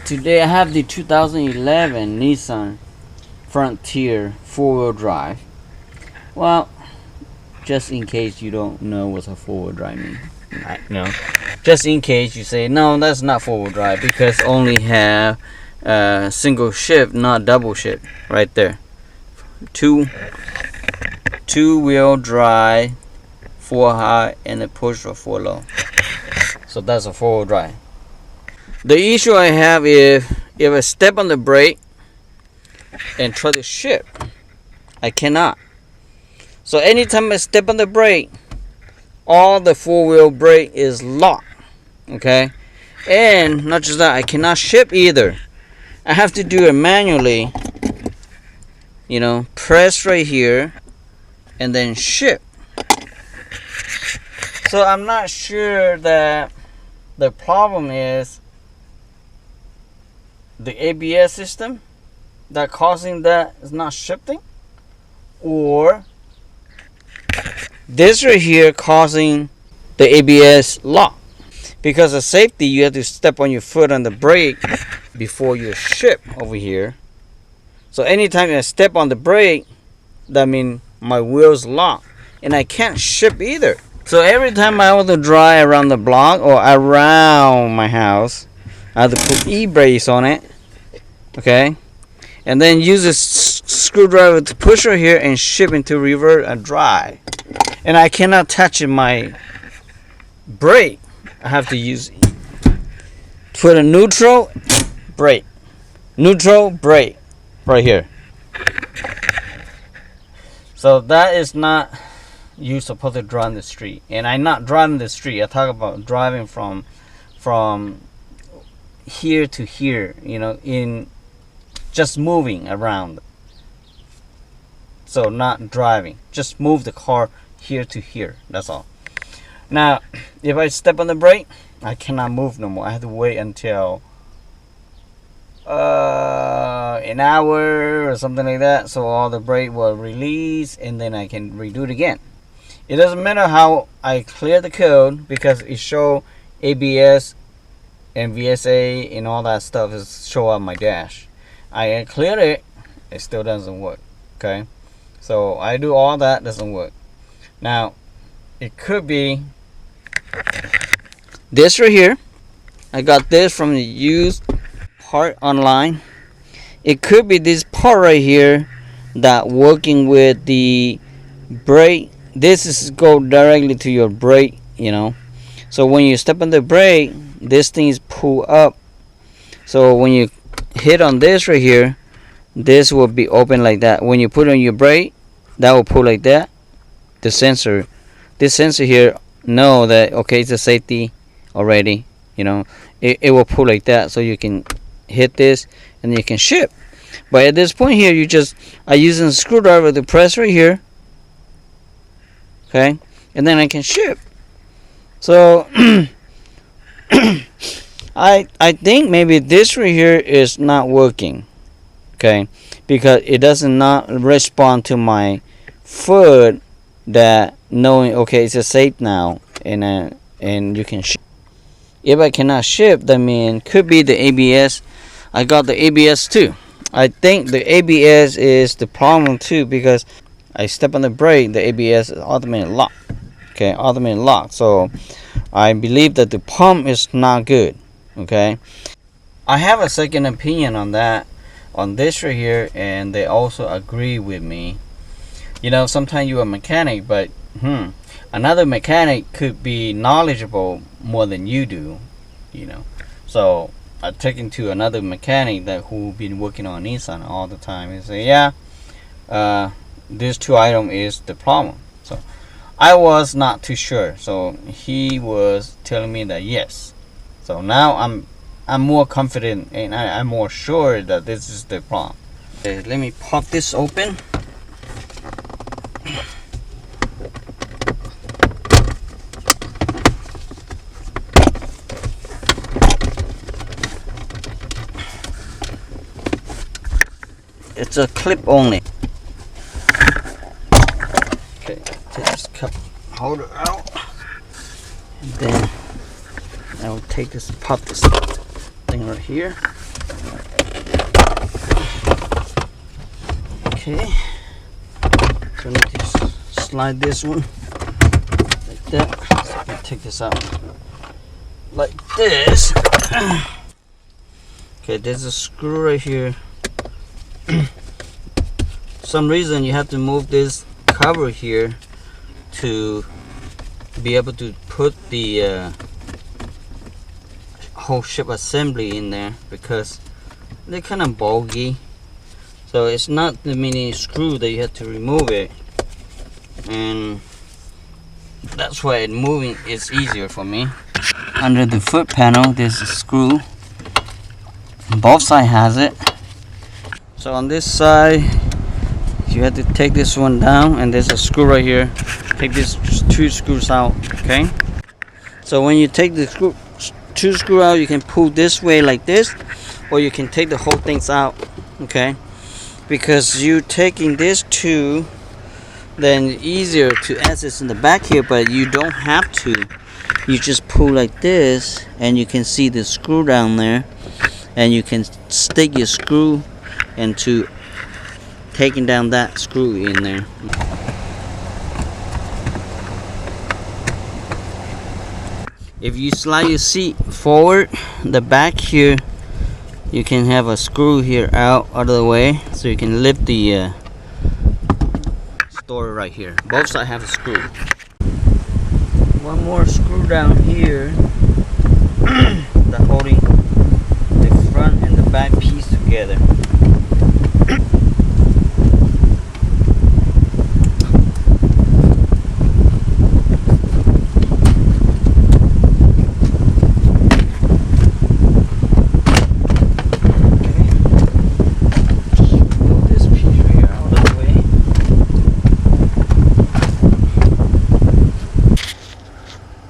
Today I have the 2011 Nissan Frontier 4-wheel drive. Well, just in case you don't know what a 4-wheel drive means. Just in case you say, no, that's not 4-wheel drive, because only have single shift, not double shift. Right there. Two-wheel drive, 4 high, and a push for 4 low. So that's a 4-wheel drive. The issue I have is if I step on the brake and try to shift, I cannot. So anytime I step on the brake, all the 4-wheel brake is locked. Okay, and not just that, I cannot shift either. I have to do it manually. Press right here and then shift. So I'm not sure that the problem is the ABS system that causing that is not shifting, or this right here causing the ABS lock. Because of safety, you have to step on your foot on the brake before you shift over here. So anytime I step on the brake, that means my wheels lock and I can't shift either. So every time I want to drive around the block or around my house, I have to put e-brakes on it, okay, and then use a screwdriver to push right here and shift into reverse and drive. And I cannot touch my brake. I have to use put a neutral brake right here. So that is not you supposed to drive in the street. And I'm not driving the street. I talk about driving from here to here, in just moving around. So not driving, just move the car here to here, that's all. Now if I step on the brake, I cannot move no more. I have to wait until an hour or something like that, so all the brake will release and then I can redo it again. It doesn't matter how I clear the code, because it show ABS and VSA and all that stuff is show on my dash. I clear it, it still doesn't work. Okay, so I do all that, doesn't work. Now it could be this right here. I got this from the used part online. It could be this part right here that working with the brake. This is go directly to your brake, so when you step on the brake, this thing is pull up. So when you hit on this right here, this will be open like that. When you put on your brake, that will pull like that. This sensor here know that, okay, it's a safety already. It will pull like that, so you can hit this and you can shift. But at this point here, I using a screwdriver to press right here, okay, and then I can shift. So I think maybe this right here is not working, okay, because it does not respond to my foot that knowing, okay, it's a safe now, and you can shift. If I cannot shift, that means could be the ABS. I got the ABS too. I think the ABS is the problem too, because I step on the brake, the ABS is automatically locked. Okay, automatically locked. So I believe that the pump is not good. Okay, I have a second opinion on that, on this right here, and they also agree with me. Sometimes you're a mechanic, but another mechanic could be knowledgeable more than you do. So I take him to another mechanic who been working on Nissan all the time, and say, these two items is the problem. So I was not too sure, so he was telling me that yes. So now I'm more confident, and I'm more sure that this is the problem. Okay, let me pop this open. It's a clip only. Okay, take this cup holder out, and then I will take this, pop this thing right here. Okay, so I need to slide this one like that. So I can take this out like this. Okay, there's a screw right here. For some reason you have to move this cover here to be able to put the whole ship assembly in there, because they're kind of bulky. So it's not the mini screw that you have to remove it, and that's why moving is easier for me. Under the foot panel there's a screw. Both sides has it. So on this side you have to take this one down, and there's a screw right here. Take these 2 screws out. Okay, so when you take the 2 screws out, you can pull this way like this, or you can take the whole things out. Okay, because you taking this 2, then easier to access in the back here, but you don't have to. You just pull like this, and you can see the screw down there, and you can stick your screw into taking down that screw in there. If you slide your seat forward, the back here, you can have a screw here out of the way, so you can lift the store right here. Both sides have a screw. One more screw down here that holding the front and the back piece together.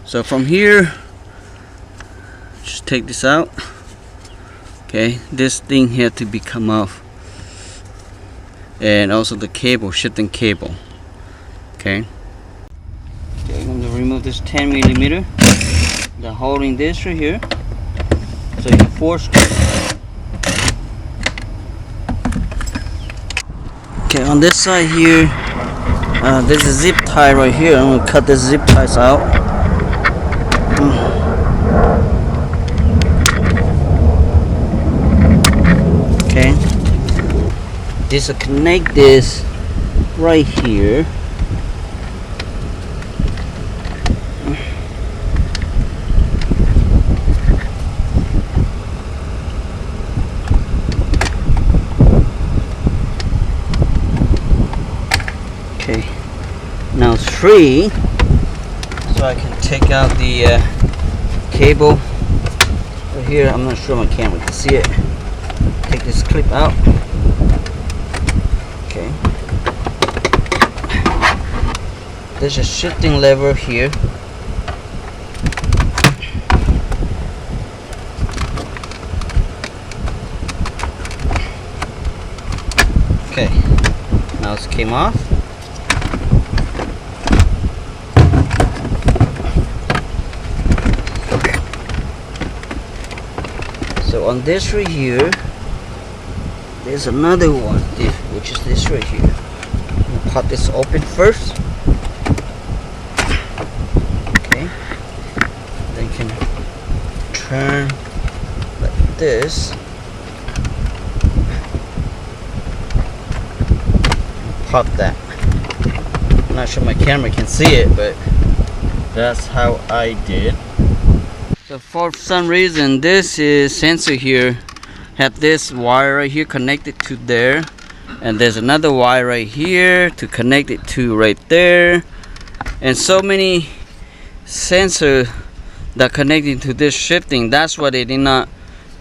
So from here, just take this out. Okay, this thing here to be come off, and also the cable, shifting cable. Okay, I'm going to remove this 10mm. They're holding this right here. So you have 4 screws. Okay, on this side here, there's a zip tie right here. I'm going to cut the zip ties out. Okay, disconnect this right here. Okay, now it's free, so I can take out the cable right here. I'm not sure my camera can see it. Take this clip out. Okay, there's a shifting lever here. Okay, now it came off. So on this right here, there's another one, which is this right here. We'll cut this open first. Okay, then you can turn like this. Pop that. I'm not sure my camera can see it, but that's how I did. So for some reason, this is sensor here have this wire right here connected to there, and there's another wire right here to connect it to right there, and so many sensors that connecting to this shifting. That's why they did not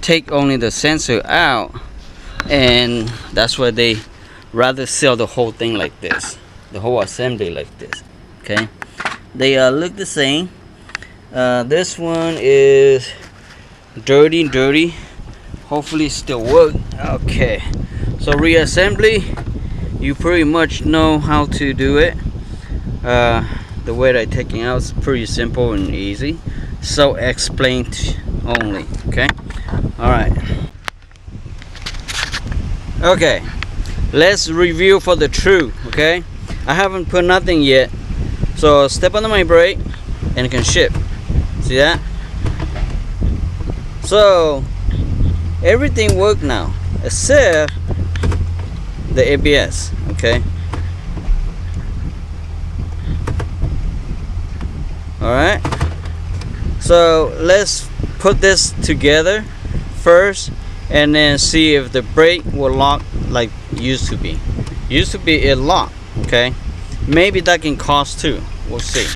take only the sensor out, and that's why they rather sell the whole thing like this, the whole assembly like this. Okay, they look the same. This one is dirty. Hopefully still work. Okay, so reassembly, you pretty much know how to do it. The way that I'm taking out is pretty simple and easy, so explained only. Okay, all right, Okay, let's review for the true. Okay, I haven't put nothing yet, so step on my brake and it can shift. See that? So everything works now except the ABS. Okay, alright, so let's put this together first and then see if the brake will lock like used to be. Used to be it locked. Okay, maybe that can cost too. We'll see.